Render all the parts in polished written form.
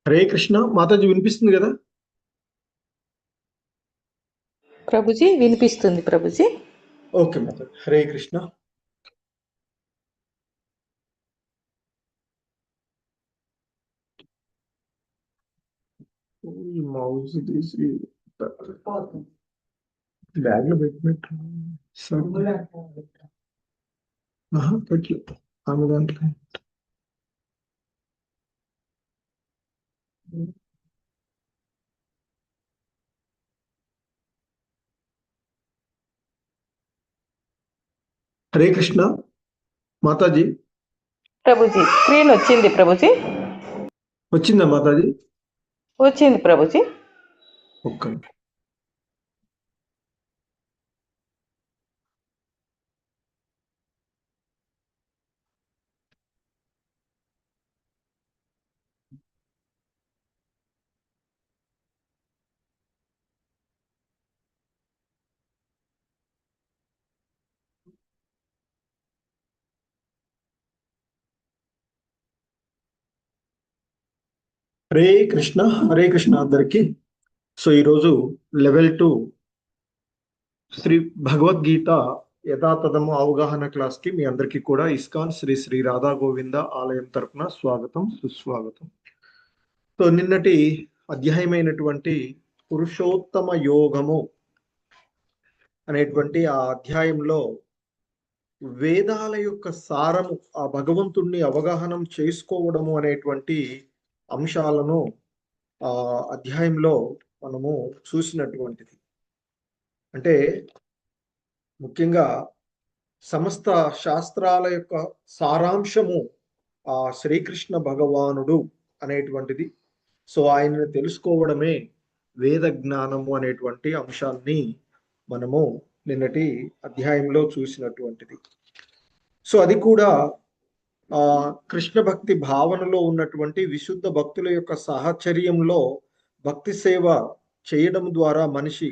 హరే కృష్ణ మాతాజీ వినిపిస్తుంది కదా? ప్రభుజీ వినిపిస్తుంది ప్రభుజీ. ఓకే మాతాజీ, హరే కృష్ణ. ఈ మౌస్ తీసి బ్యాగ్ లో పెట్టినట్టు పెట్టలేదు ఆమె దాంట్లో. హరే కృష్ణ మాతాజీ. ప్రభుజీ స్క్రీన్ వచ్చింది ప్రభుజీ. వచ్చిందా మాతాజీ? వచ్చింది ప్రభుజీ. ఒక్క హరే కృష్ణ, హరే కృష్ణ అందరికి. సో ఈరోజు లెవెల్ 2 శ్రీ భగవద్గీత యథాతథము అవగాహన క్లాస్ కి మీ అందరికీ కూడా ఇస్కాన్ శ్రీ శ్రీ రాధా గోవింద ఆలయం తరపున స్వాగతం, సుస్వాగతం. సో నిన్నటి అధ్యాయమైనటువంటి పురుషోత్తమ యోగము అనేటువంటి ఆ అధ్యాయంలో వేదాల యొక్క సారము, ఆ భగవంతుణ్ణి అవగాహనం చేసుకోవడము అనేటువంటి అంశాలను ఆ అధ్యాయంలో మనము చూసినటువంటిది. అంటే ముఖ్యంగా సమస్త శాస్త్రాల యొక్క సారాంశము ఆ శ్రీకృష్ణ భగవానుడు అనేటువంటిది. సో ఆయనను తెలుసుకోవడమే వేద జ్ఞానము అనేటువంటి అంశాన్ని మనము నిన్నటి అధ్యాయంలో చూసినటువంటిది. సో అది కూడా కృష్ణ భక్తి భావనలో ఉన్నటువంటి విశుద్ధ భక్తుల యొక్క సాహచర్యంలో భక్తి సేవ చేయడం ద్వారా మనిషి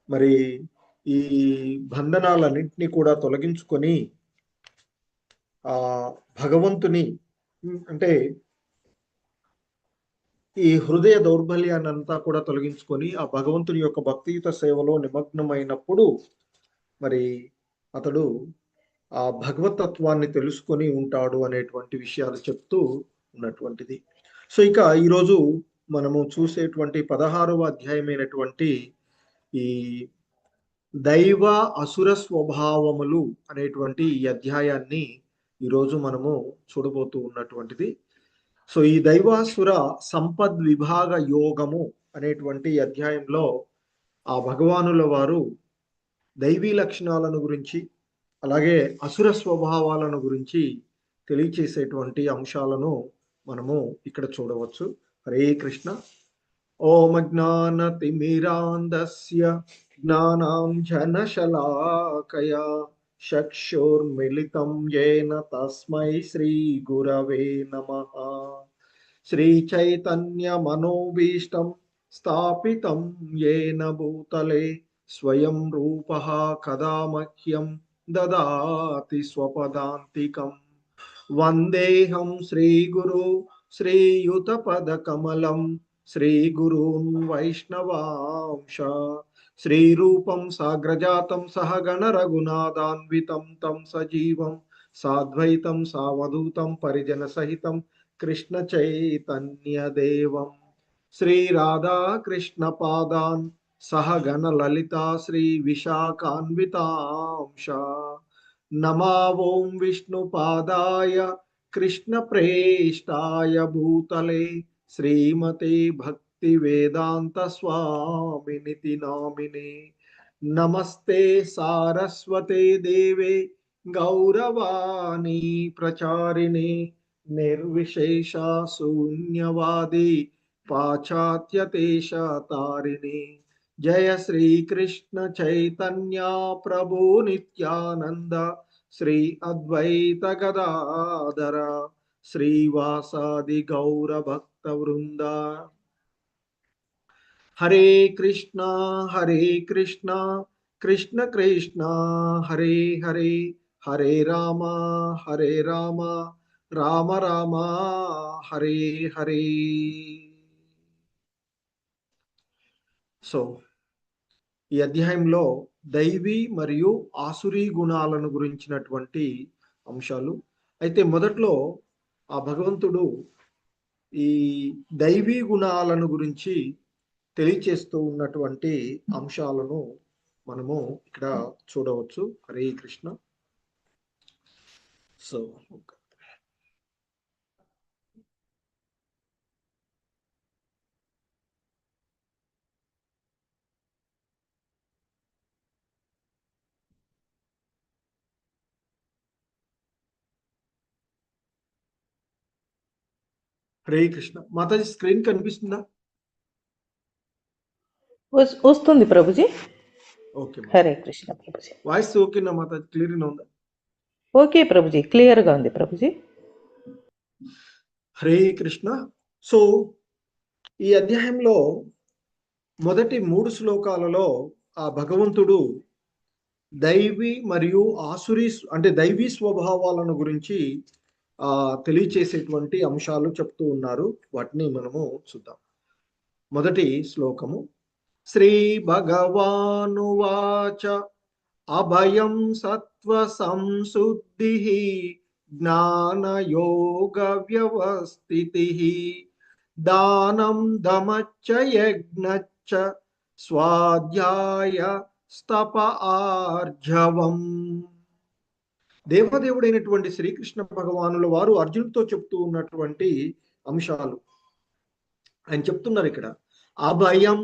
మరి ఈ బంధనాలన్నింటినీ కూడా తొలగించుకొని ఆ భగవంతుని అంటే ఈ హృదయ దౌర్బల్యాన్ని అంతా కూడా తొలగించుకొని ఆ భగవంతుని యొక్క భక్తియుత సేవలో నిమగ్నమైనప్పుడు మరి అతడు ఆ భగవతత్వాన్ని తెలుసుకొని ఉంటాడు అనేటువంటి విషయాలు చెప్తూ ఉన్నటువంటిది. సో ఇక ఈరోజు మనము చూసేటువంటి 16వ అధ్యాయమైనటువంటి ఈ దైవ అసుర స్వభావములు అనేటువంటి ఈ అధ్యాయాన్ని ఈరోజు మనము చూడబోతూ ఉన్నటువంటిది. సో ఈ దైవాసుర సంపద్ విభాగ యోగము అనేటువంటి అధ్యాయంలో ఆ భగవానుల వారు దైవీ లక్షణాలను గురించి అలాగే అసుర స్వభావాలను గురించి తెలియచేసేటువంటి అంశాలను మనము ఇక్కడ చూడవచ్చు. హరే కృష్ణ. ఓం అజ్ఞానతిమిరాంధస్య జ్ఞానాంజనశలాకయా చక్షుర్మిలితం యేన తస్మై శ్రీ గురవే నమః. శ్రీ చైతన్య మనోభీష్టం స్థాపితం యేన భూతలే స్వయం రూపః కదా మహ్యం దదాతి స్వపదాంతికం. వందేహం శ్రీగురు శ్రీయుతపదకమలం శ్రీగురూన్ వైష్ణవాంశ. శ్రీరూపం సాగ్రజాతం సహగణ రఘునాథాన్వితం తం సజీవం సాద్వైతం సావధూతం పరిజన సహితం కృష్ణ చైతన్య దేవం శ్రీ రాధా కృష్ణ పాదాన్ సహగణ లలితా శ్రీ విశాఖాన్వితాంశ. నమా ఓం విష్ణుపాదాయ కృష్ణ ప్రేష్టాయ భూతలే శ్రీమతే భక్తి వేదాంత స్వామినితి నామినే. నమస్తే సారస్వతే దేవే గౌరవాణి ప్రచారిణే నిర్విశేష శూన్యవాది పాశ్చాత్యదేశతారిణి. జయ శ్రీ కృష్ణ చైతన్య ప్రభు నిత్యానంద శ్రీ అద్వైత గదాధర శ్రీవాసాది గౌర భక్త వృంద. హరే కృష్ణ కృష్ణ కృష్ణ హరే హరే హరే రామ రామ రామ హరే హరే. సో ఈ అధ్యాయంలో దైవీ మరియు ఆసురీ గుణాలను గురించినటువంటి అంశాలు. అయితే మొదట్లో ఆ భగవంతుడు ఈ దైవీ గుణాలను గురించి తెలియచేస్తూ ఉన్నటువంటి అంశాలను మనము ఇక్కడ చూడవచ్చు. హరే కృష్ణ. సో హరే కృష్ణ. మాతాజీ స్క్రీన్ కనిపిస్తుందా? వస్తుంది ప్రభుజీ. ఓకే, హరే కృష్ణ ప్రభుజీ. వాయిస్ ఓకేనా మాతాజీ? క్లియర్గా ఉందా? ఓకే ప్రభుజీ, క్లియర్గా ఉంది ప్రభుజీ. హరే కృష్ణ. సో ఈ అధ్యాయంలో మొదటి 3 శ్లోకాలలో ఆ భగవంతుడు దైవీ మరియు ఆసురీ అంటే దైవీ స్వభావాలను గురించి తెలియచేసేటువంటి అంశాలు చెప్తూ ఉన్నారు. వాటిని మనము చూద్దాం. మొదటి శ్లోకము శ్రీ భగవానువాచ అభయం సత్వ సంశుద్ధి జ్ఞానయోగ వ్యవస్థితి దానం దమచ్చ యజ్ఞచ్చ స్వాధ్యాయ స్తప ఆర్జవం. దేవదేవుడైనటువంటి శ్రీకృష్ణ భగవానుల వారు అర్జునుడితో చెప్తూ ఉన్నటువంటి అంశాలు ఆయన చెప్తున్నారు ఇక్కడ. అభయం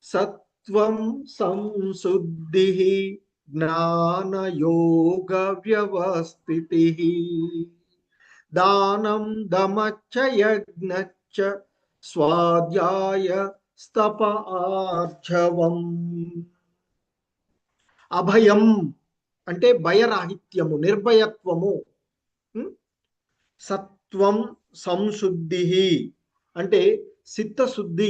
సత్వం సంశుద్ధి జ్ఞానయోగ వ్యవస్థితి దానం దమచ్చ యజ్ఞచ్చ స్వాధ్యాయ స్తప ఆర్జవం. అభయం అంటే భయరాహిత్యము, నిర్భయత్వము. సత్వం సంశుద్ధి అంటే చిత్తశుద్ధి.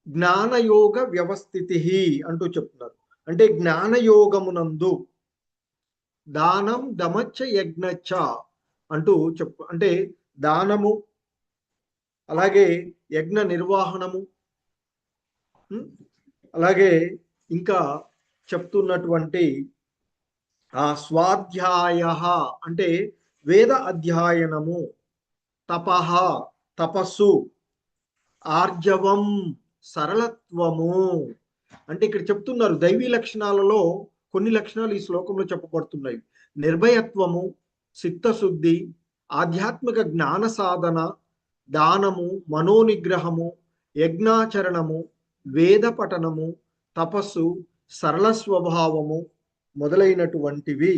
జ్ఞానయోగ వ్యవస్థితి అంటూ చెప్తున్నారు. అంటే జ్ఞానయోగమునందు దానం దమచ్చ యజ్ఞచ్చ అంటూ అంటే దానము, అలాగే యజ్ఞ నిర్వహణము, అలాగే ఇంకా చెప్తున్నటువంటి ఆ స్వాధ్యాయ అంటే వేద అధ్యయనము, తపః తపస్సు, ఆర్జవం సరళత్వము. అంటే ఇక్కడ చెప్తున్నారు దైవీ లక్షణాలలో కొన్ని లక్షణాలు ఈ శ్లోకంలో చెప్పబడుతున్నాయి. నిర్భయత్వము, చిత్తశుద్ధి, ఆధ్యాత్మిక జ్ఞాన సాధన, దానము, మనోనిగ్రహము, యజ్ఞాచరణము, వేద పఠనము, తపస్సు, సరళ స్వభావము మొదలైనటువంటివి.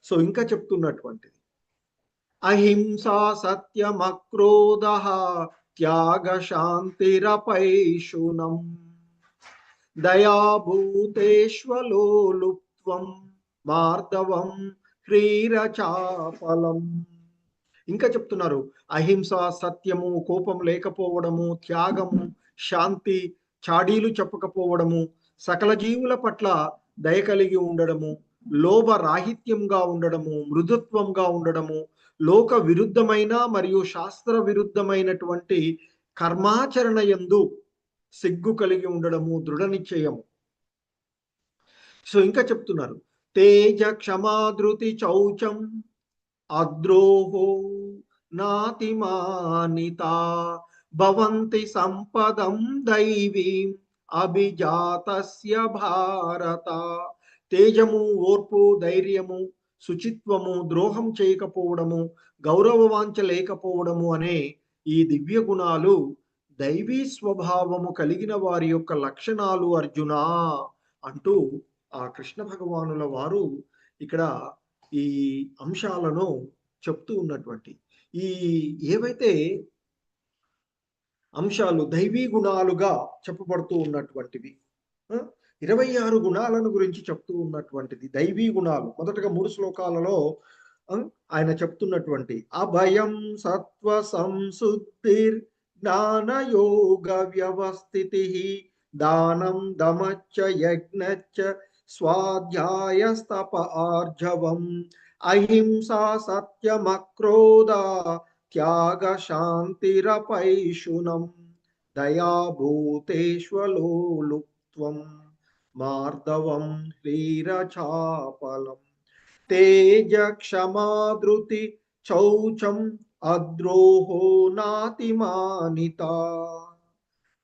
సో ఇంకా చెప్తున్నటువంటిది అహింసా సత్యమక్రోధ త్యాగ శాంతిరపైశునం దయాభూతేష్వలోలుప్త్వం మార్దవం హ్రీరచాపలం. ఇంకా చెప్తున్నారు అహింస, సత్యము, కోపం లేకపోవడము, త్యాగము, శాంతి, చాడీలు చెప్పకపోవడము, సకల జీవుల పట్ల దయ కలిగి ఉండడము, లోభ రాహిత్యంగా ఉండడము, మృదుత్వంగా ఉండడము, లోక విరుద్ధమైన మరియు శాస్త్ర విరుద్ధమైనటువంటి కర్మాచరణ యందు సిగ్గు కలిగి ఉండడము, దృఢ నిశ్చయము. సో ఇంకా చెప్తున్నారు తేజ క్షమాధృతి చౌచం అద్రోహో నాతిమానిత భవంతి సంపదం దైవీం అభిజాతస్య భారత. తేజము, ఓర్పు, ధైర్యము, శుచిత్వము, ద్రోహం చేయకపోవడము, గౌరవవాంఛ లేకపోవడము అనే ఈ దివ్య గుణాలు దైవీ స్వభావము కలిగిన వారి యొక్క లక్షణాలు అర్జున అంటూ ఆ కృష్ణ భగవానుల వారు ఇక్కడ ఈ అంశాలను చెప్తూ ఉన్నటువంటి ఈ ఏవైతే అంశాలు దైవీ గుణాలుగా చెప్పబడుతూ ఉన్నటువంటివి 26 గుణాలను గురించి చెప్తూ ఉన్నటువంటిది దైవీ గుణాలు. మొదటగా 3 శ్లోకాలలో ఆయన చెప్తున్నటువంటి అభయం సత్వ సంశుద్ధిర్ జ్ఞానయోగ వ్యవస్థితి దానం దమచ్చ యజ్ఞచ్చ స్వాధ్యాయస్తప ఆర్జవం అహింసా సత్యమక్రోధ త్యాగ శాంతిరపైషునం దయాభూతేష్వలోలుప్త్వం మార్దవం హ్రీరచాపలం తేజ క్షమాధృతి చౌచం అద్రోహో నాతిమానిత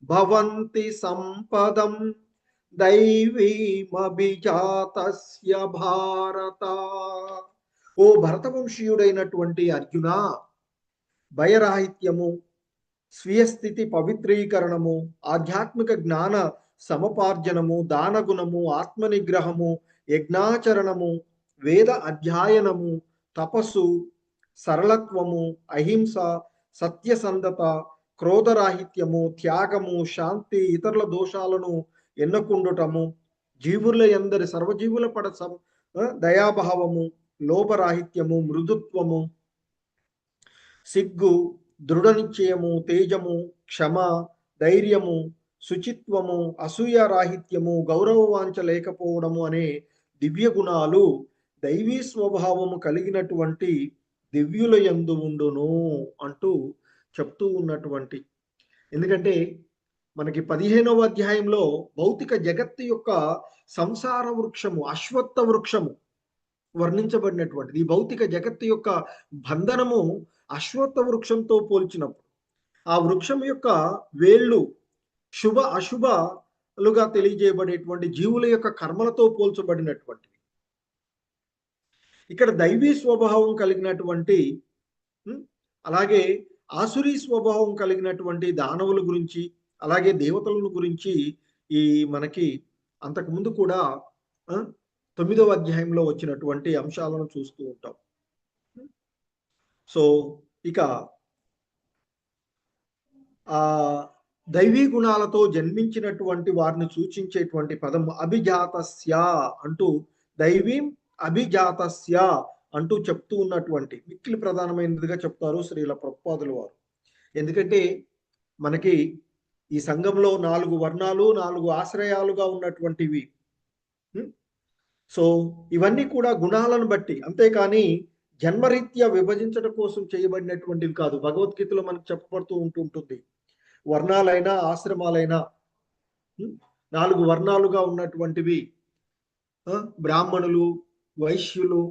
భవంతి సంపదం దైవీమభిజాతస్య భారత. ఓ భరతవంశీయుడైనటువంటి అర్జున, భయరాహిత్యము, స్వీయ స్థితి పవిత్రీకరణము, ఆధ్యాత్మిక జ్ఞాన సమపార్జనము, దానగుణము, ఆత్మనిగ్రహము, యజ్ఞాచరణము, వేద అధ్యయనము, తపస్సు, సరళత్వము, అహింస, సత్యసంధత, క్రోధరాహిత్యము, త్యాగము, శాంతి, ఇతరుల దోషాలను ఎన్నకుండుటము, జీవుల ఎందరి సర్వజీవుల పడ దయాభావము, లోభరాహిత్యము, మృదుత్వము, సిగ్గు, దృఢ నిశ్చయము, తేజము, క్షమ, ధైర్యము, శుచిత్వము, అసూయ రాహిత్యము, గౌరవవాంఛ లేకపోవడము అనే దివ్య గుణాలు దైవీ స్వభావము కలిగినటువంటి దివ్యుల యందు ఉండును అంటూ చెప్తూ ఉన్నటువంటి. ఎందుకంటే మనకి 15వ అధ్యాయంలో భౌతిక జగత్తు యొక్క సంసార వృక్షము, అశ్వత్థ వృక్షము వర్ణించబడినటువంటిది. ఈ భౌతిక జగత్తు యొక్క బంధనము అశ్వత్థ వృక్షంతో పోల్చినప్పుడు ఆ వృక్షం యొక్క వేళ్ళు శుభ అశుభలుగా తెలియజేయబడేటువంటి జీవుల యొక్క కర్మలతో పోల్చబడినటువంటివి. ఇక్కడ దైవీ స్వభావం కలిగినటువంటి అలాగే ఆసురీ స్వభావం కలిగినటువంటి దానవుల గురించి, అలాగే దేవతల గురించి ఈ మనకి అంతకుముందు కూడా 9వ అధ్యాయంలో వచ్చినటువంటి అంశాలను చూస్తూ ఉంటాం. సో ఇక ఆ దైవీ గుణాలతో జన్మించినటువంటి వారిని సూచించేటువంటి పదం అభిజాతస్య అంటూ, దైవీం అభిజాతస్య అంటూ చెప్తూ ఉన్నటువంటి మిక్కిలి ప్రధానమైనదిగా చెప్తారు శ్రీల ప్రభుపాదుల వారు. ఎందుకంటే మనకి ఈ సంఘంలో 4 వర్ణాలు, 4 ఆశ్రయాలుగా ఉన్నటువంటివి. సో ఇవన్నీ కూడా గుణాలను బట్టి, అంతేకాని జన్మరీత్యా విభజించడం కోసం చేయబడినటువంటివి కాదు. భగవద్గీతలో మనకు చెప్పబడుతూ ఉంటుంటుంది. వర్ణాలైనా ఆశ్రమాలైనా 4 వర్ణాలుగా ఉన్నటువంటివి బ్రాహ్మణులు, వైశ్యులు,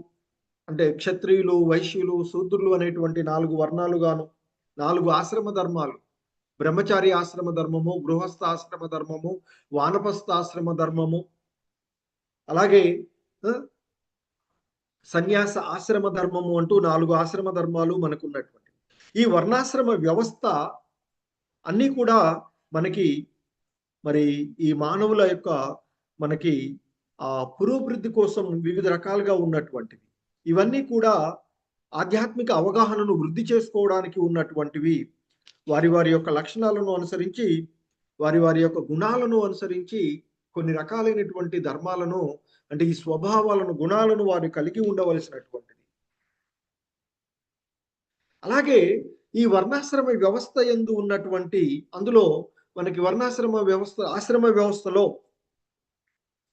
అంటే క్షత్రియులు, వైశ్యులు, శూద్రులు అనేటువంటి 4 వర్ణాలుగాను, 4 ఆశ్రమ ధర్మాలు, బ్రహ్మచారి ఆశ్రమ ధర్మము, గృహస్థ ఆశ్రమ ధర్మము, వానప్రస్థ ఆశ్రమ ధర్మము, అలాగే సన్యాస ఆశ్రమ ధర్మము అంటూ 4 ఆశ్రమ ధర్మాలు మనకున్నటువంటి ఈ వర్ణాశ్రమ వ్యవస్థ అన్నీ కూడా మనకి మరి ఈ మానవుల యొక్క మనకి పురోభివృద్ధి కోసం వివిధ రకాలుగా ఉన్నటువంటివి. ఇవన్నీ కూడా ఆధ్యాత్మిక అవగాహనను వృద్ధి చేసుకోవడానికి ఉన్నటువంటివి. వారి వారి యొక్క లక్షణాలను అనుసరించి, వారి వారి యొక్క గుణాలను అనుసరించి కొన్ని రకాలైనటువంటి ధర్మాలను, అంటే ఈ స్వభావాలను, గుణాలను వారు కలిగి ఉండవలసినటువంటిది. అలాగే ఈ వర్ణాశ్రమ వ్యవస్థ యందు ఉన్నటువంటి, అందులో మనకి వర్ణాశ్రమ వ్యవస్థ, ఆశ్రమ వ్యవస్థలో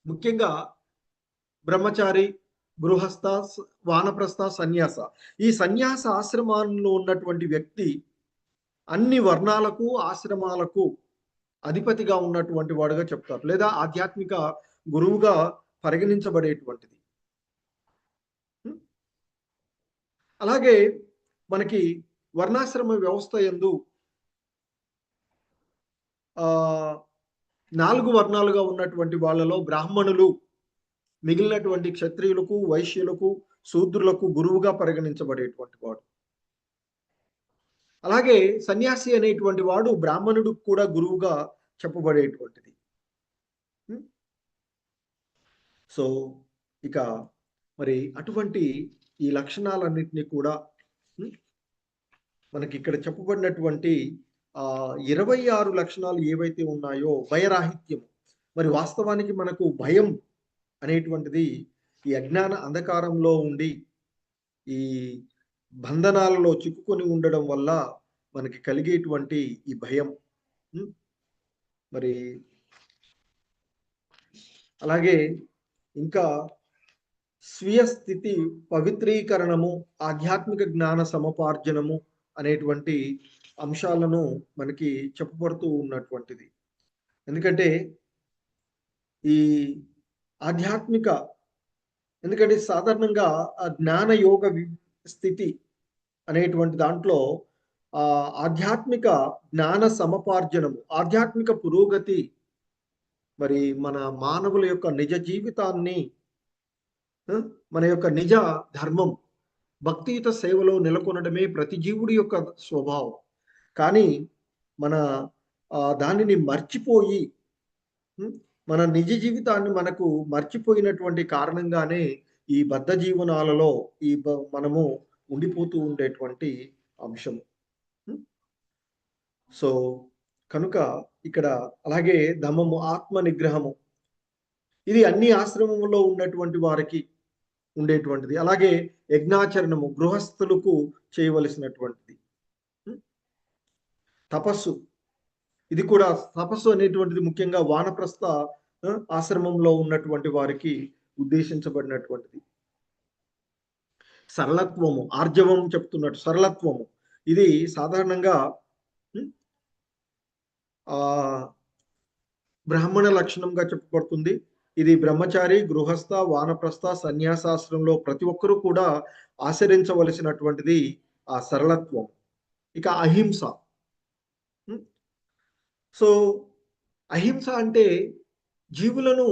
ముఖ్యంగా బ్రహ్మచారి, గృహస్థ, వానప్రస్థ, సన్యాస, ఈ సన్యాస ఆశ్రమాల్లో ఉన్నటువంటి వ్యక్తి అన్ని వర్ణాలకు, ఆశ్రమాలకు అధిపతిగా ఉన్నటువంటి వాడుగా చెప్తారు, లేదా ఆధ్యాత్మిక గురువుగా పరిగణించబడేటువంటిది. అలాగే మనకి వర్ణాశ్రమ వ్యవస్థ యందు 4 వర్ణాలుగా ఉన్నటువంటి వాళ్ళలో బ్రాహ్మణులు మిగిలినటువంటి క్షత్రియులకు, వైశ్యులకు, శూద్రులకు గురువుగా పరిగణించబడేటువంటి వాడు. అలాగే సన్యాసి అనేటువంటి వాడు బ్రాహ్మణుడు కూడా గురువుగా చెప్పబడేటువంటిది. సో ఇక మరి అటువంటి ఈ లక్షణాలన్నింటినీ కూడా మనకి ఇక్కడ చెప్పబడినటువంటి 26 లక్షణాలు ఏవైతే ఉన్నాయో, భయరాహిత్యం, మరి వాస్తవానికి మనకు భయం అనేటువంటిది ఈ అజ్ఞాన అంధకారంలో ఉండి ఈ బంధనాలలో చిక్కుకొని ఉండడం వల్ల మనకి కలిగేటువంటి ఈ భయం. మరి అలాగే ఇంకా స్వీయ స్థితి పవిత్రీకరణము, ఆధ్యాత్మిక జ్ఞాన సముపార్జనము అనేటువంటి అంశాలను మనకి చెప్పబడుతూ ఉన్నటువంటిది. ఎందుకంటే ఈ ఆధ్యాత్మిక ఎందుకంటే సాధారణంగా ఆ జ్ఞాన యోగ స్థితి అనేటువంటి దాంట్లో ఆధ్యాత్మిక జ్ఞాన సమపార్జనము, ఆధ్యాత్మిక పురోగతి, మరి మన మానవుల యొక్క నిజ జీవితాన్ని, మన యొక్క నిజ ధర్మం, భక్తియుత సేవలో నెలకొనడమే ప్రతి జీవుడి యొక్క స్వభావం. కానీ మన దానిని మర్చిపోయి, మన నిజ జీవితాన్ని మనకు మర్చిపోయినటువంటి కారణంగానే ఈ బద్ధ జీవనాలలో మనము ఉండిపోతూ ఉండేటువంటి అంశం. సో కనుక ఇక్కడ అలాగే దమము, ఆత్మ నిగ్రహము, ఇది అన్ని ఆశ్రమంలో ఉన్నటువంటి వారికి ఉండేటువంటిది. అలాగే యజ్ఞాచరణము గృహస్థులకు చేయవలసినటువంటిది. తపస్సు, ఇది కూడా తపస్సు అనేటువంటిది ముఖ్యంగా వానప్రస్థ ఆశ్రమంలో ఉన్నటువంటి వారికి ఉద్దేశించబడినటువంటిది. సరళత్వము, ఆర్జవం చెప్తున్నట్టు సరళత్వము, ఇది సాధారణంగా బ్రాహ్మణ లక్షణంగా చెప్పబడుతుంది. ఇది బ్రహ్మచారి, గృహస్థ, వానప్రస్థ, సన్యాసాశ్రమంలో ప్రతి ఒక్కరూ కూడా ఆచరించవలసినటువంటిది ఆ సరళత్వం. ఇక అహింస. సో అహింస అంటే జీవులను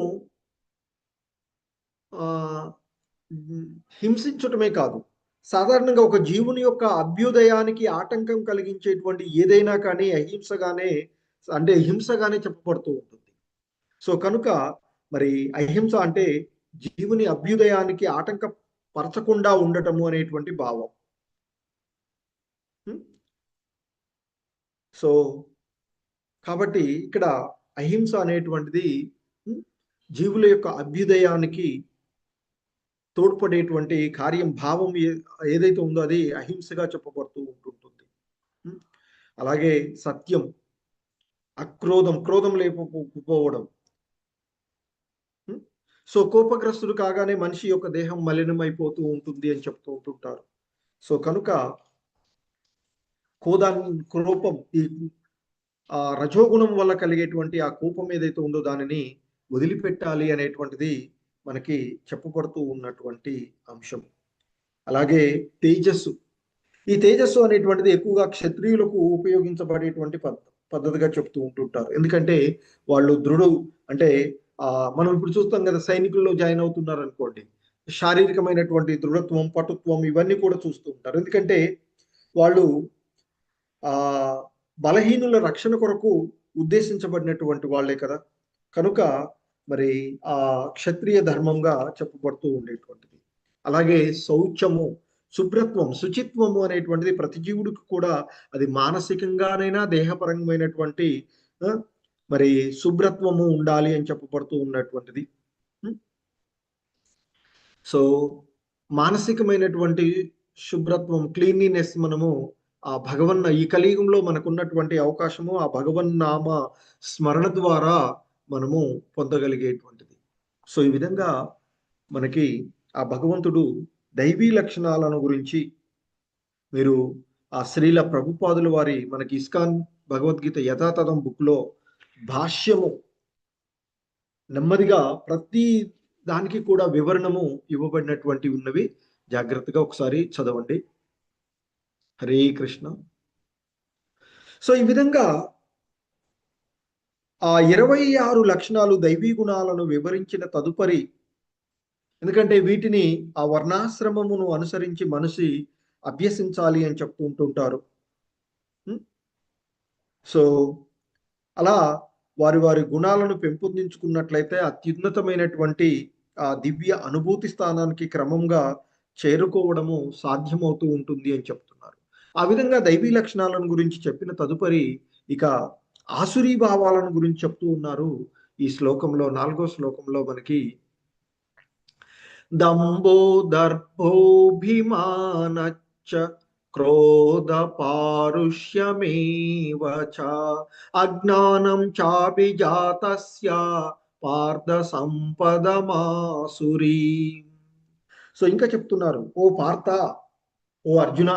హింసించటమే కాదు, సాధారణంగా ఒక జీవుని యొక్క అభ్యుదయానికి ఆటంకం కలిగించేటువంటి ఏదైనా కానీ అహింసగానే, అంటే హింసగానే చెప్పబడుతూ ఉంటుంది. సో కనుక మరి అహింస అంటే జీవుని అభ్యుదయానికి ఆటంకపరచకుండా ఉండటము అనేటువంటి భావం. సో కాబట్టి ఇక్కడ అహింస అనేటువంటిది జీవుల యొక్క అభ్యుదయానికి తోడ్పడేటువంటి కార్యం, భావం ఏదైతే ఉందో అది అహింసగా చెప్పబడుతూ ఉంటుంటుంది. అలాగే సత్యం, అక్రోధం, క్రోధం లేకపోవడం. సో కోపగ్రస్తుడు కాగానే మనిషి యొక్క దేహం మలినమైపోతూ ఉంటుంది అని చెప్తూ ఉంటుంటారు. సో కనుక కోపం, ఈ రజోగుణం వల్ల కలిగేటువంటి ఆ కోపం ఏదైతే ఉందో దానిని వదిలిపెట్టాలి అనేటువంటిది మనకి చెప్పబడుతూ ఉన్నటువంటి అంశం. అలాగే తేజస్సు, ఈ తేజస్సు అనేటువంటిది ఎక్కువగా క్షత్రియులకు ఉపయోగించబడేటువంటి పద్ధతిగా చెప్తూ ఉంటుంటారు. ఎందుకంటే వాళ్ళు అంటే మనం ఇప్పుడు చూస్తాం కదా, సైనికుల్లో జాయిన్ అవుతున్నారు అనుకోండి, శారీరకమైనటువంటి దృఢత్వం, పటుత్వం ఇవన్నీ కూడా చూస్తూ ఉంటారు. ఎందుకంటే వాళ్ళు బలహీనుల రక్షణ కొరకు ఉద్దేశించబడినటువంటి వాళ్ళే కదా. కనుక మరి క్షత్రియ ధర్మంగా చెప్పబడుతూ ఉండేటువంటిది. అలాగే శౌచము, శుభ్రత్వం, శుచిత్వము అనేటువంటిది ప్రతి జీవుడికి కూడా అది మానసికంగానైనా దేహపరమైనటువంటి మరి శుభ్రత్వము ఉండాలి అని చెప్పబడుతూ ఉన్నటువంటిది. సో మానసికమైనటువంటి శుభ్రత్వం, క్లీన్లీనెస్ మనము ఈ కలియుగంలో మనకున్నటువంటి అవకాశము ఆ భగవన్నామ స్మరణ ద్వారా మనము పొందగలిగేటువంటిది. సో ఈ విధంగా మనకి ఆ భగవంతుడు దైవీ లక్షణాలను గురించి మీరు శ్రీల ప్రభుపాదుల వారి మనకి ఇస్కాన్ భగవద్గీత యథాతథం బుక్లో భాష్యము నెమ్మదిగా ప్రతి దానికి కూడా వివరణము ఇవ్వబడినటువంటి ఉన్నవి. జాగ్రత్తగా ఒకసారి చదవండి. హరే కృష్ణ. సో ఈ విధంగా 26 లక్షణాలు, దైవీ గుణాలను వివరించిన తదుపరి, ఎందుకంటే వీటిని ఆ వర్ణాశ్రమమును అనుసరించి మనిషి అభ్యసించాలి అని చెప్తూ ఉంటుంటారు. సో అలా వారి గుణాలను పెంపొందించుకున్నట్లయితే అత్యున్నతమైనటువంటి ఆ దివ్య అనుభూతి స్థానానికి క్రమంగా చేరుకోవడము సాధ్యమవుతూ ఉంటుంది అని చెప్తున్నారు. ఆ విధంగా దైవీ లక్షణాలను గురించి చెప్పిన తదుపరి ఇక ఆసురీ భావాలను గురించి చెప్తూ ఉన్నారు. ఈ శ్లోకంలో 4వ శ్లోకంలో మనకి దంభో దర్భోభిమానచ్చ క్రోధ పారుష్యమేవ చ అజ్ఞానం చాభిజాతస్య పార్థ సంపదమాసురీ. సో ఇంకా చెప్తున్నారు, ఓ పార్థ, ఓ అర్జున,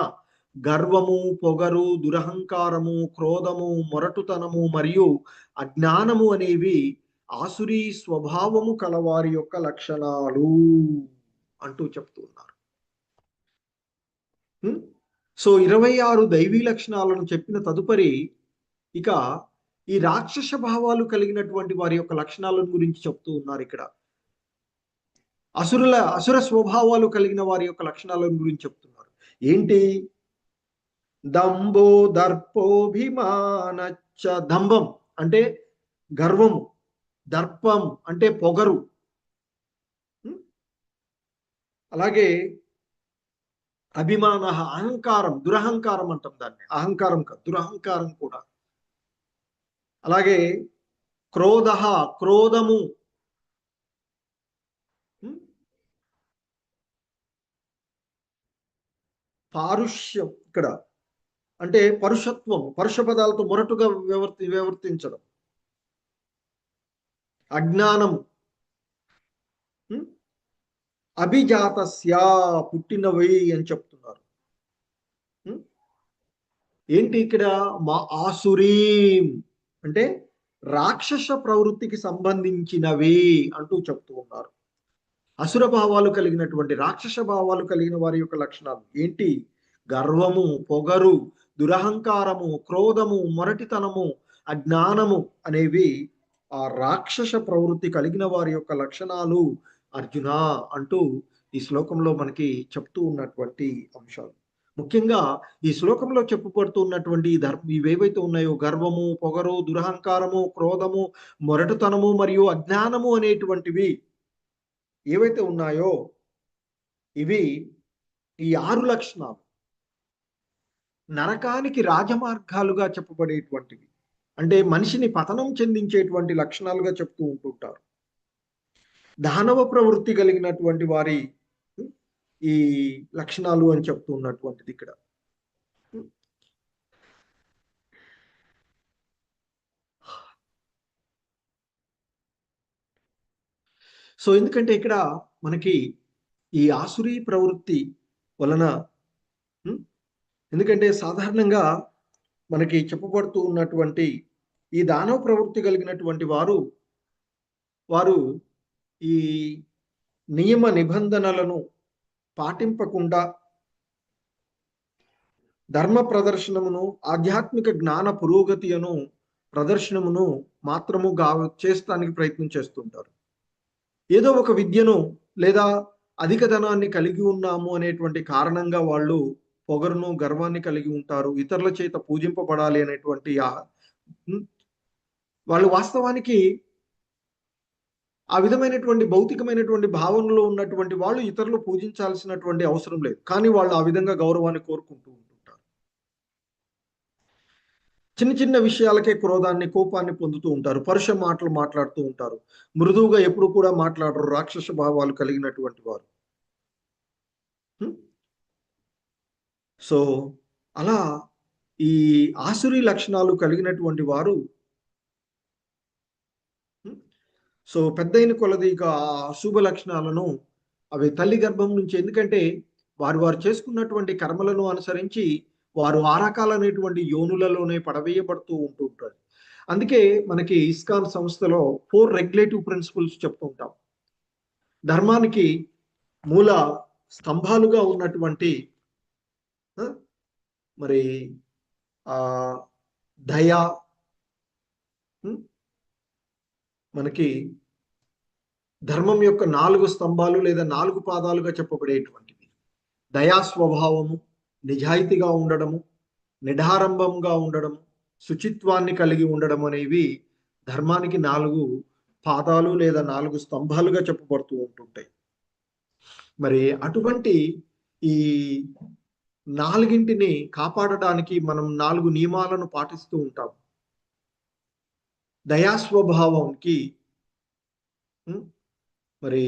గర్వము, పొగరు, దురహంకారము, క్రోధము, మొరటుతనము మరియు అజ్ఞానము అనేవి ఆసురీ స్వభావము కలవారి యొక్క లక్షణాలు అంటూ చెప్తున్నారు. సో 26 దైవీ లక్షణాలను చెప్పిన తదుపరి ఇక ఈ రాక్షస భావాలు కలిగినటువంటి వారి యొక్క లక్షణాలను గురించి చెప్తూ ఉన్నారు. ఇక్కడ అసుర స్వభావాలు కలిగిన వారి యొక్క లక్షణాలను గురించి చెప్తున్నారు. ఏంటి? దంభో దర్పోభిమానచ్చ. దంభం అంటే గర్వము, దర్పం అంటే పొగరు, అలాగే అభిమాన, అహంకారం, దురహంకారం అంటాం దాన్ని. అహంకారం కాదు, దురహంకారం కూడా. అలాగే క్రోధ, క్రోధము, పారుష్యం ఇక్కడ అంటే పరుషత్వం, పరుష పదాలతో మొరటుగా వివర్తించడం. అజ్ఞానము, అభిజాతస్య పుట్టినవి అని చెప్తున్నారు. ఏంటి ఇక్కడ? మా ఆసురీం అంటే రాక్షస ప్రవృత్తికి సంబంధించినవి అంటూ చెప్తూ ఉన్నారు. అసుర భావాలు కలిగినటువంటి, రాక్షస భావాలు కలిగిన వారి యొక్క లక్షణాలు ఏంటి? గర్వము, పొగరు, దురహంకారము, క్రోధము, మొరటితనము, అజ్ఞానము అనేవి ఆ రాక్షస ప్రవృత్తి కలిగిన వారి యొక్క లక్షణాలు అర్జున అంటూ ఈ శ్లోకంలో మనకి చెప్తూ ఉన్నటువంటి అంశాలు. ముఖ్యంగా ఈ శ్లోకంలో చెప్పబడుతున్నటువంటి ఇవేవైతే ఉన్నాయో, గర్వము, పొగరు, దురహంకారము, క్రోధము, మొరటుతనము మరియు అజ్ఞానము అనేటువంటివి ఏవైతే ఉన్నాయో ఇవి ఈ 6 లక్షణాలు నరకానికి రాజమార్గాలుగా చెప్పబడేటువంటివి. అంటే మనిషిని పతనం చెందించేటువంటి లక్షణాలుగా చెప్తూ ఉంటుంటారు. దానవ ప్రవృత్తి కలిగినటువంటి వారి ఈ లక్షణాలు అని చెప్తూ ఉన్నటువంటిది ఇక్కడ. సో ఎందుకంటే ఇక్కడ మనకి ఈ ఆసురీ ప్రవృత్తి వలన, ఎందుకంటే సాధారణంగా మనకి చెప్పబడుతూ ఉన్నటువంటి ఈ దానవ ప్రవృత్తి కలిగినటువంటి వారు ఈ నియమ నిబంధనలను పాటింపకుండా ధర్మ ప్రదర్శనమును, ఆధ్యాత్మిక జ్ఞాన పురోగతిను ప్రదర్శనమును మాత్రము చేస్తానికి ప్రయత్నం చేస్తుంటారు. ఏదో ఒక విద్యను లేదా అధిక ధనాన్ని కలిగి ఉన్నాము అనేటువంటి కారణంగా వాళ్ళు పొగరును, గర్వాన్ని కలిగి ఉంటారు. ఇతరుల చేత పూజింపబడాలి అనేటువంటి వాళ్ళు వాస్తవానికి ఆ విధమైనటువంటి భౌతికమైనటువంటి భావనలో ఉన్నటువంటి వాళ్ళు ఇతరులు పూజించాల్సినటువంటి అవసరం లేదు, కానీ వాళ్ళు ఆ విధంగా గౌరవాన్ని కోరుకుంటూ ఉంటుంటారు. చిన్న చిన్న విషయాలకే క్రోధాన్ని, కోపాన్ని పొందుతూ ఉంటారు. పరుష మాటలు మాట్లాడుతూ ఉంటారు. మృదువుగా ఎప్పుడు కూడా మాట్లాడరు రాక్షస భావాలు కలిగినటువంటి వారు. సో అలా ఈ ఆసురీ లక్షణాలు కలిగినటువంటి వారు సో పెద్దయిన కొలది అశుభ లక్షణాలను అవి తల్లి గర్భం నుంచి, ఎందుకంటే వారు చేసుకున్నటువంటి కర్మలను అనుసరించి వారు ఆ రకాలైనటువంటి యోనులలోనే పడవేయబడుతూ ఉంటుంటారు. అందుకే మనకి ఇస్కాన్ సంస్థలో 4 రెగ్యులేటివ్ ప్రిన్సిపల్స్ చెప్తూ ఉంటాం. ధర్మానికి మూల స్తంభాలుగా ఉన్నటువంటి మరి దయ, మనకి ధర్మం యొక్క 4 స్తంభాలు లేదా 4 పాదాలుగా చెప్పబడేటువంటివి దయా స్వభావము, నిజాయితీగా ఉండడము, నిఢారంభంగా ఉండడము, శుచిత్వాన్ని కలిగి ఉండడం అనేవి ధర్మానికి 4 పాదాలు లేదా 4 స్తంభాలుగా చెప్పబడుతూ ఉంటుంటాయి. మరి అటువంటి ఈ 4ంటిని కాపాడడానికి మనం 4 నియమాలను పాటిస్తూ ఉంటాం. దయాస్వభావంకి మరి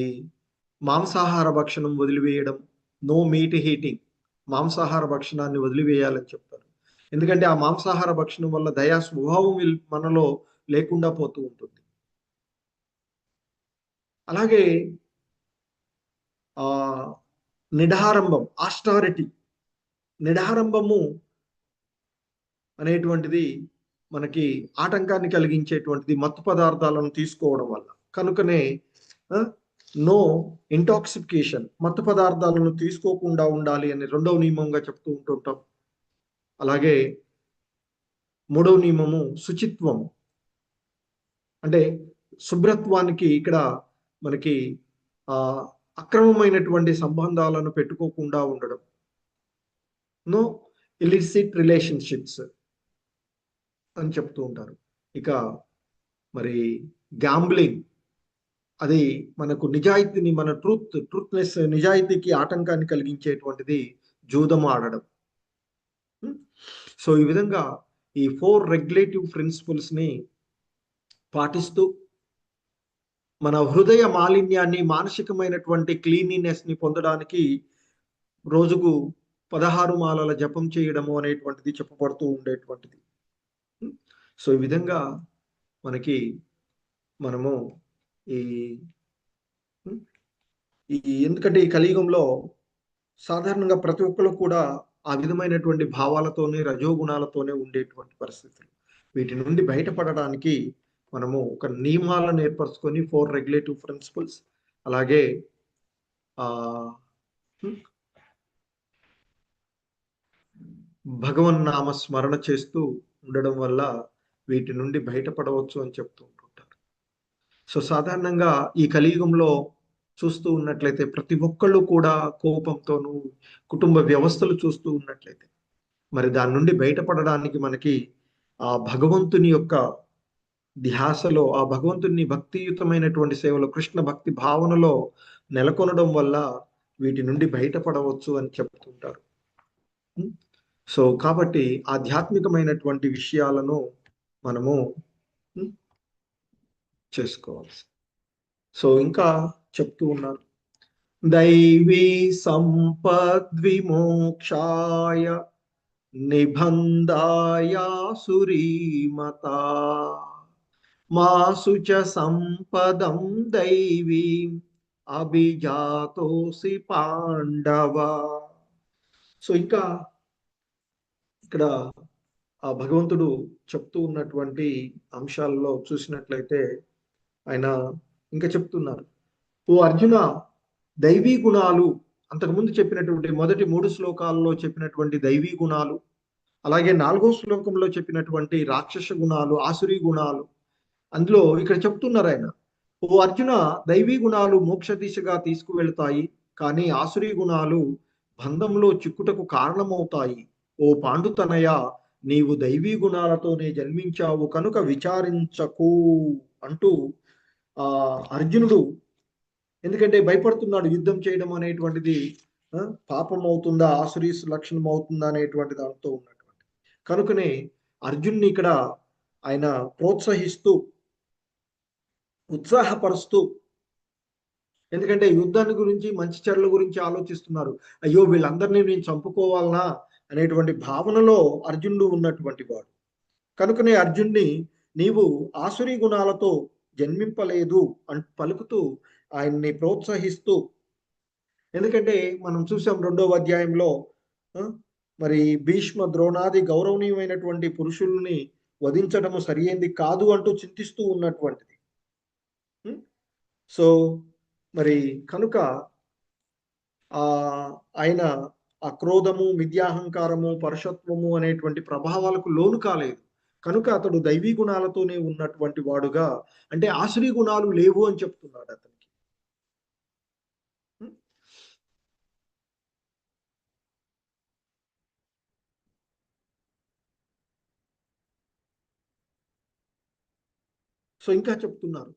మాంసాహార భక్షణం వదిలివేయడం, నో మీట్ హీటింగ్, మాంసాహార భక్షణాన్ని వదిలివేయాలని చెప్తారు. ఎందుకంటే ఆ మాంసాహార భక్షణం వల్ల దయా స్వభావం మనలో లేకుండా పోతూ ఉంటుంది. అలాగే ఆ నిడారంభం, ఆస్టారిటీ, నిడారంభము అనేటువంటిది మనకి ఆటంకాన్ని కలిగించేటువంటిది మత్తు పదార్థాలను తీసుకోవడం వల్ల. కనుకనే నో ఇంటాక్సికేషన్, మత్తు పదార్థాలను తీసుకోకుండా ఉండాలి అని 2వ నియమంగా చెప్తూ ఉంటుంటాం. అలాగే 3వ నియమము శుచిత్వం, అంటే శుభ్రత్వానికి ఇక్కడ మనకి అక్రమమైనటువంటి సంబంధాలను పెట్టుకోకుండా ఉండడం, నో ఇలిసిట్ రిలేషన్షిప్స్ అని చెప్తూ ఉంటారు. ఇక మరి గ్యాంబ్లింగ్, అది మనకు నిజాయితీని, మన ట్రూత్నెస్, నిజాయితీకి ఆటంకాన్ని కలిగించేటువంటిది జూదం ఆడడం. సో ఈ విధంగా ఈ 4 రెగ్యులేటివ్ ప్రిన్సిపల్స్ ని పాటిస్తూ మన హృదయ మాలిన్యాన్ని, మానసికమైనటువంటి క్లీనినెస్ ని పొందడానికి రోజుకు 16 మాలల జపం చేయడము అనేటువంటిది చెప్పబడుతూ ఉండేటువంటిది. సో ఈ విధంగా మనము ఎందుకంటే ఈ కలియుగంలో సాధారణంగా ప్రతి ఒక్కరు కూడా ఆ విధమైనటువంటి భావాలతోనే, రజోగుణాలతోనే ఉండేటువంటి పరిస్థితులు. వీటి నుండి బయటపడడానికి మనము ఒక నియమాలను ఏర్పరచుకొని 4 రెగ్యులేటివ్ ప్రిన్సిపల్స్, అలాగే భగవన్ నామ స్మరణ చేస్తూ ఉండడం వల్ల వీటి నుండి బయటపడవచ్చు అని చెప్తూ ఉంటుంటారు. సో సాధారణంగా ఈ కలియుగంలో చూస్తూ ఉన్నట్లయితే ప్రతి ఒక్కళ్ళు కూడా కోపంతోనూ, కుటుంబ వ్యవస్థలు చూస్తూ ఉన్నట్లయితే మరి దాని నుండి బయటపడడానికి మనకి ఆ భగవంతుని యొక్క ధ్యాసలో, ఆ భగవంతుని భక్తియుతమైనటువంటి సేవలో, కృష్ణ భక్తి భావనలో నెలకొనడం వల్ల వీటి నుండి బయటపడవచ్చు అని చెప్తుంటారు. సో కాబట్టి ఆధ్యాత్మికమైనటువంటి విషయాలను మనము చేసుకోవాలి. సో ఇంకా చెప్తూ ఉన్నారు, దైవీ సంపద్విమోక్షాయ నిబంధాయ సురీమతా మాసు చ సంపదం దైవీం అభిజాతోసి పాండవ. సో ఇంకా ఇక్కడ ఆ భగవంతుడు చెప్తూ ఉన్నటువంటి అంశాలలో చూసినట్లయితే ఆయన ఇంకా చెప్తున్నారు, ఓ అర్జున, దైవీ గుణాలు, అంతకుముందు చెప్పినటువంటి మొదటి 3 శ్లోకాల్లో చెప్పినటువంటి దైవీ గుణాలు, అలాగే 4వ శ్లోకంలో చెప్పినటువంటి రాక్షస గుణాలు, ఆసురీ గుణాలు, అందులో ఇక్కడ చెప్తున్నారు ఆయన, ఓ అర్జున, దైవీ గుణాలు మోక్ష దిశగా తీసుకువెళ్తాయి, కానీ ఆసురీ గుణాలు బంధంలో చిక్కుటకు కారణమవుతాయి. ఓ పాండుతనయ, నీవు దైవీ గుణాలతోనే జన్మించావు కనుక విచారించకు అంటూ అర్జునుడు, ఎందుకంటే భయపడుతున్నాడు, యుద్ధం చేయడం అనేటువంటిది పాపం అవుతుందా, ఆసురీ లక్షణం అవుతుందా అనేటువంటి దాంతో ఉన్నటువంటి. కనుకనే అర్జున్ని ఇక్కడ ఆయన ప్రోత్సహిస్తూ, ఉత్సాహపరుస్తూ, ఎందుకంటే యుద్ధాన్ని గురించి, మంచి చెడుల గురించి ఆలోచిస్తున్నారు. అయ్యో వీళ్ళందరినీ నేను చంపుకోవాలనా అనేటువంటి భావనలో అర్జునుడు ఉన్నటువంటి వాడు. కనుకనే అర్జున్ని నీవు ఆసురీ గుణాలతో జన్మింపలేదు అని పలుకుతూ ఆయన్ని ప్రోత్సహిస్తూ, ఎందుకంటే మనం చూసాం 2వ అధ్యాయంలో మరి భీష్మ ద్రోణాది గౌరవనీయమైనటువంటి పురుషుల్ని వధించడము సరియైంది కాదు అంటూ చింతిస్తూ ఉన్నటువంటిది. సో మరి కనుక ఆయన ఆ క్రోధము, మిథ్యాహంకారము, పరుషత్వము అనేటువంటి ప్రభావాలకు లోను కాలేదు. కనుక అతడు దైవీ గుణాలతోనే ఉన్నటువంటి వాడుగా, అంటే ఆసురీ గుణాలు లేవు అని చెప్తున్నాడు అతనికి. సో ఇంకా చెప్తున్నారు,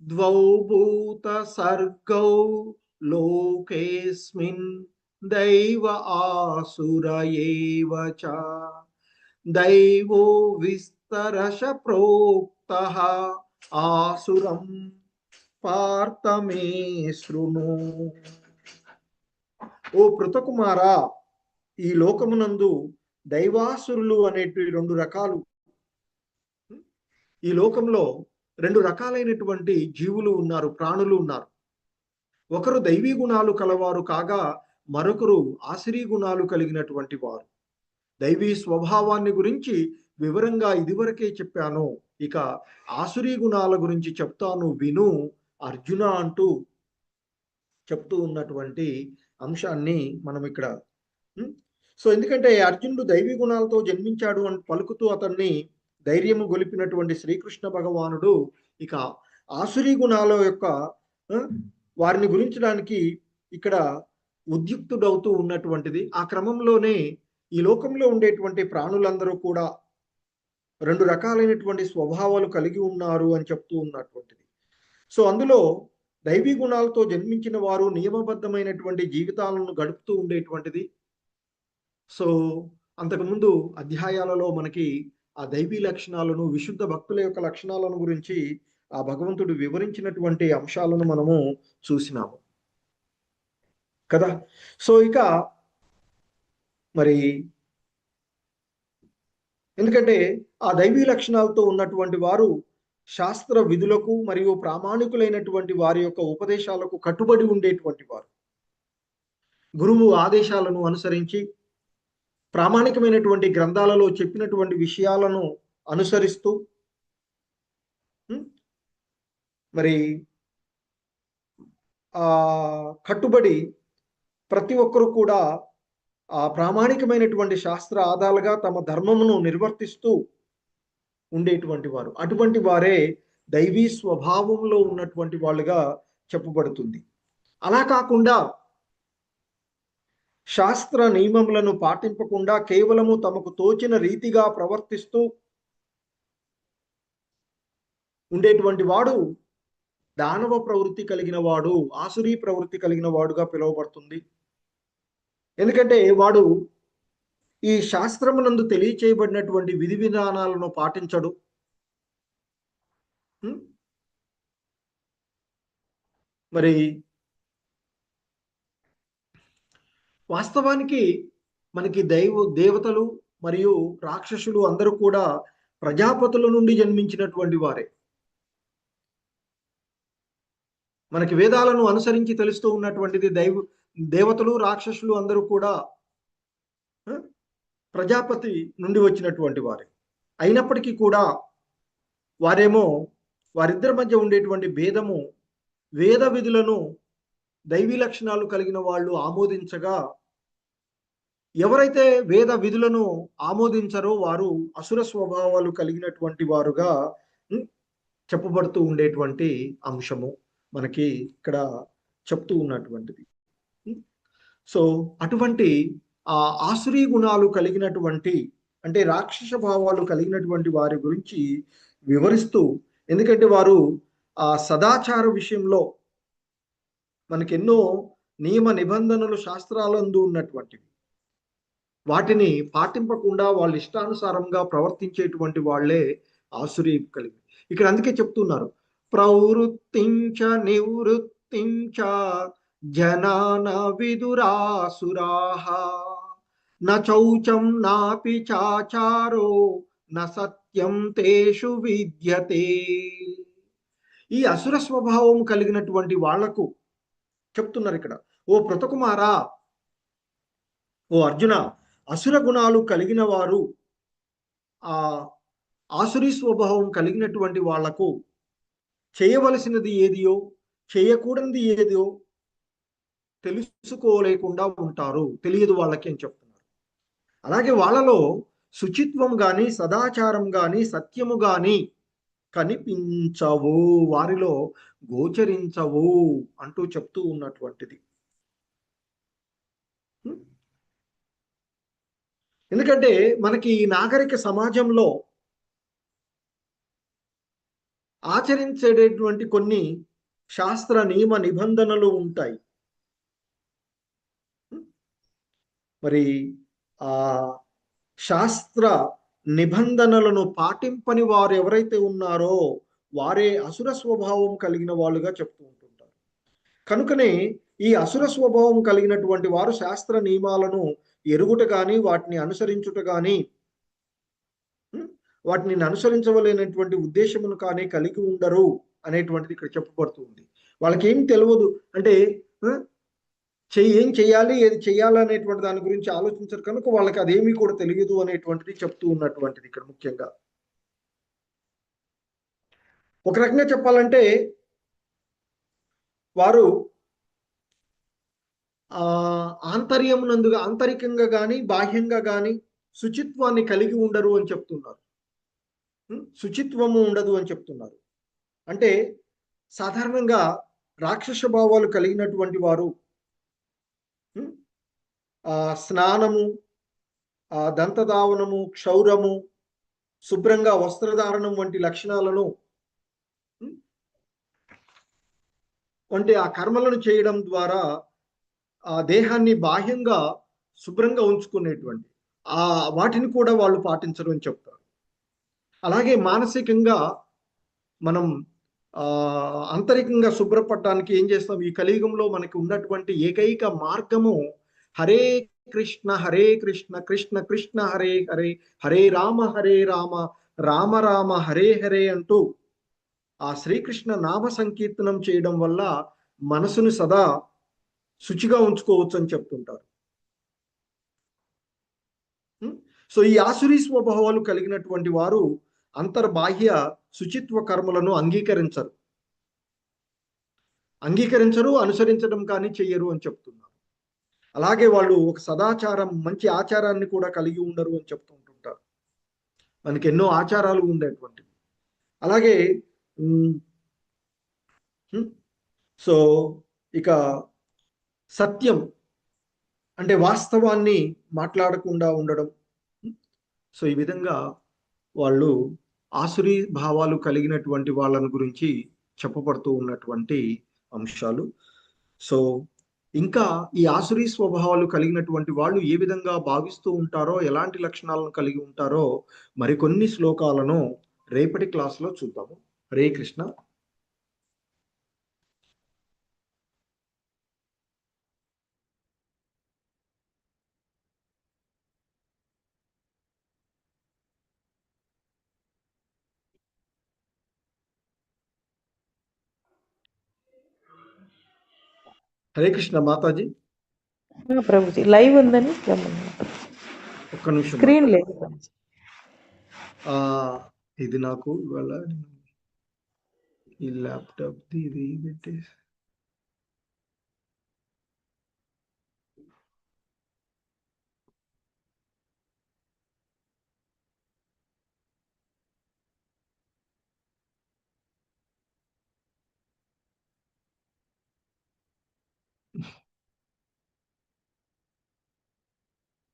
ద్వౌ భూత సర్గౌ లోకేస్మిన్ దైవ ఆసుర ఏవ చ దైవో విస్తరశ ప్రోక్తః ఆసురం పార్థ మే శృణు. ఓ పృతకుమారా, ఈ లోకమునందు దైవాసురులు అనేటి 2 రకాలు. ఈ లోకంలో రెండు రకాలైనటువంటి జీవులు ఉన్నారు, ప్రాణులు ఉన్నారు. ఒకరు దైవీ గుణాలు కలవారు కాగా మరొకరు ఆసురీ గుణాలు కలిగినటువంటి వారు. దైవీ స్వభావాన్ని గురించి వివరంగా ఇదివరకే చెప్పాను. ఇక ఆసురీ గుణాల గురించి చెప్తాను విను అర్జున అంటూ చెప్తూ ఉన్నటువంటి అంశాన్ని మనం ఇక్కడ సో ఎందుకంటే అర్జునుడు దైవీ గుణాలతో జన్మించాడు అని పలుకుతూ అతన్ని ధైర్యము గొలిపినటువంటి శ్రీకృష్ణ భగవానుడు ఇక ఆసురీ గుణాల యొక్క వారిని గురించడానికి ఇక్కడ ఉద్యుక్తుడవుతూ ఉన్నటువంటిది. ఆ క్రమంలోనే ఈ లోకంలో ఉండేటువంటి ప్రాణులందరూ కూడా రెండు రకాలైనటువంటి స్వభావాలు కలిగి ఉన్నారు అని చెప్తూ ఉన్నటువంటిది. సో అందులో దైవీ గుణాలతో జన్మించిన వారు నియమబద్ధమైనటువంటి జీవితాలను గడుపుతూ ఉండేటువంటిది. సో అంతకుముందు అధ్యాయాలలో మనకి ఆ దైవీ లక్షణాలను, విశుద్ధ భక్తుల యొక్క లక్షణాలను గురించి ఆ భగవంతుడు వివరించినటువంటి అంశాలను మనము చూసినాము కదా. సో ఇక మరి ఎందుకంటే ఆ దైవీ లక్షణాలతో ఉన్నటువంటి వారు శాస్త్ర విధులకు మరియు ప్రామాణికులైనటువంటి వారి యొక్క ఉపదేశాలకు కట్టుబడి ఉండేటువంటి వారు, గురువు ఆదేశాలను అనుసరించి ప్రామాణికమైనటువంటి గ్రంథాలలో చెప్పినటువంటి విషయాలను అనుసరిస్తూ మరి కట్టుబడి ప్రతి ఒక్కరు కూడా ఆ ప్రామాణికమైనటువంటి శాస్త్ర ఆధాలుగా తమ ధర్మమును నిర్వర్తిస్తూ ఉండేటువంటి వారు. అటువంటి వారే దైవీ స్వభావంలో ఉన్నటువంటి వాళ్ళుగా చెప్పబడుతుంది. అలా కాకుండా శాస్త్ర నియమములను పాటింపకుండా కేవలము తమకు తోచిన రీతిగా ప్రవర్తిస్తూ ఉండేటువంటి వాడు దానవ ప్రవృత్తి కలిగిన వాడు, ఆసురీ ప్రవృత్తి కలిగిన వాడుగా పిలువబడుతుంది. ఎందుకంటే వాడు ఈ శాస్త్రమునందు తెలియచేయబడినటువంటి విధి విధానాలను పాటించడు. మరి వాస్తవానికి మనకి దేవతలు మరియు రాక్షసులు అందరూ కూడా ప్రజాపతుల నుండి జన్మించినటువంటి వారే. మనకి వేదాలను అనుసరించి తెలుస్తూ ఉన్నటువంటిది దేవతలు రాక్షసులు అందరూ కూడా ప్రజాపతి నుండి వచ్చినటువంటి వారే. అయినప్పటికీ కూడా వారేమో వారిద్దరి మధ్య ఉండేటువంటి భేదము, వేద విధులను దైవీ లక్షణాలు కలిగిన వాళ్ళు ఆమోదించగా, ఎవరైతే వేద విధులను ఆమోదించరో వారు అసుర స్వభావాలు కలిగినటువంటి వారుగా చెప్పబడుతూ ఉండేటువంటి అంశము మనకి ఇక్కడ చెప్తూ ఉన్నటువంటిది. సో అటువంటి ఆ ఆసురీ గుణాలు కలిగినటువంటి, అంటే రాక్షస భావాలు కలిగినటువంటి వారి గురించి వివరిస్తూ, ఎందుకంటే వారు ఆ సదాచార విషయంలో మనకెన్నో నియమ నిబంధనలు శాస్త్రాలందు ఉన్నటువంటివి, వాటిని పాటింపకుండా వాళ్ళ ఇష్టానుసారంగా ప్రవర్తించేటువంటి వాళ్ళే ఆసురీ కలిగి. ఇక్కడ అందుకే చెప్తున్నారు, ప్రవృత్తించ నివృత్తించ జనాన విదురాసురాః న చౌచం నాపి చాచారో న సత్యం తేషు విద్యతే. ఈ అసుర స్వభావం కలిగినటువంటి వాళ్లకు చెప్తున్నారు ఇక్కడ, ఓ పృతకుమారా, ఓ అర్జున, అసుర గుణాలు కలిగిన వారు, ఆ ఆసురీ స్వభావం కలిగినటువంటి వాళ్లకు చేయవలసినది ఏదియో చేయకూడనిది ఏదో తెలుసుకోలేకుండా ఉంటారు, తెలియదు వాళ్ళకి అని చెప్తున్నారు. అలాగే వాళ్ళలో శుచిత్వం గాని, సదాచారం గాని, సత్యము గాని కనిపించవు, వారిలో గోచరించవు అంటూ చెప్తూ ఉన్నటువంటిది. ఎందుకంటే మనకి నాగరిక సమాజంలో ఆచరించేటటువంటి కొన్ని శాస్త్ర నియమ నిబంధనలు ఉంటాయి. మరి ఆ శాస్త్ర నిబంధనలను పాటింపని వారు ఎవరైతే ఉన్నారో వారే అసుర స్వభావం కలిగిన వాళ్ళుగా చెప్తూ ఉంటుంటారు. కనుకనే ఈ అసుర స్వభావం కలిగినటువంటి వారు శాస్త్ర నియమాలను ఎరుగుట కానీ, వాటిని అనుసరించుట కానీ, వాటిని అనుసరించవలైనటువంటి ఉద్దేశమును కానీ కలిగి ఉండరు అనేటువంటిది ఇక్కడ చెప్పబడుతుంది. వాళ్ళకి ఏం తెలియదు అంటే ఏం చేయాలి ఏది చేయాలి అనేటువంటి దాని గురించి ఆలోచించరు కనుక వాళ్ళకి అదేమీ కూడా తెలియదు అనేటువంటిది చెప్తూ ఉన్నటువంటిది ఇక్కడ ముఖ్యంగా. ఒక రకంగా చెప్పాలంటే వారు ఆంతరికంగా కానీ బాహ్యంగా కానీ శుచిత్వాన్ని కలిగి ఉండరు అని చెప్తున్నారు. శుచిత్వము ఉండదు అని చెప్తున్నారు. అంటే సాధారణంగా రాక్షస భావాలు కలిగినటువంటి వారు స్నానము, దంతధావనము, క్షౌరము, శుభ్రంగా వస్త్రధారణం వంటి లక్షణాలను వంటి ఆ కర్మలను చేయడం ద్వారా ఆ దేహాన్ని బాహ్యంగా శుభ్రంగా ఉంచుకునేటువంటి వాటిని కూడా వాళ్ళు పాటించరు అని చెప్తారు. అలాగే మానసికంగా మనం ఆంతరికంగా శుభ్రపడడానికి ఏం చేస్తాం? ఈ కలియుగంలో మనకి ఉన్నటువంటి ఏకైక మార్గము హరే కృష్ణ కృష్ణ కృష్ణ హరే హరే, హరే రామ రామ రామ హరే హరే అంటూ ఆ శ్రీకృష్ణ నామ సంకీర్తనం చేయడం వల్ల మనసును సదా శుచిగా ఉంచుకోవచ్చు అని చెప్తుంటారు. సో ఈ ఆసురీ స్వభావాలు కలిగినటువంటి వారు అంతర్బాహ్య శుచిత్వ కర్మలను అంగీకరించరు, అనుసరించడం కానీ చెయ్యరు అని చెప్తున్నారు. అలాగే వాళ్ళు ఒక సదాచారం, మంచి ఆచారాన్ని కూడా కలిగి ఉండరు అని చెప్తుంటుంటారు. మనకి ఎన్నో ఆచారాలు ఉండేటువంటివి. అలాగే సో ఇక సత్యం అంటే వాస్తవాన్ని మాట్లాడకుండా ఉండడం. సో ఈ విధంగా వాళ్ళు ఆసురీ భావాలు కలిగినటువంటి వాళ్ళని గురించి చెప్పబడుతూ ఉన్నటువంటి అంశాలు. సో ఇంకా ఈ ఆసురీ స్వభావాలు కలిగినటువంటి వాళ్ళు ఏ విధంగా భావిస్తూ ఉంటారో, ఎలాంటి లక్షణాలను కలిగి ఉంటారో మరికొన్ని శ్లోకాలను రేపటి క్లాసులో చూద్దాము. హరే కృష్ణ. హరే కృష్ణ మాతాజీ. ప్రభుజీ లైవ్ ఉందని ఒక్క నిమిషం. స్క్రీన్ లేదు. ఇది నాకు ఇవాళ ఈ ల్యాప్టాప్ ఇది పెట్టేసి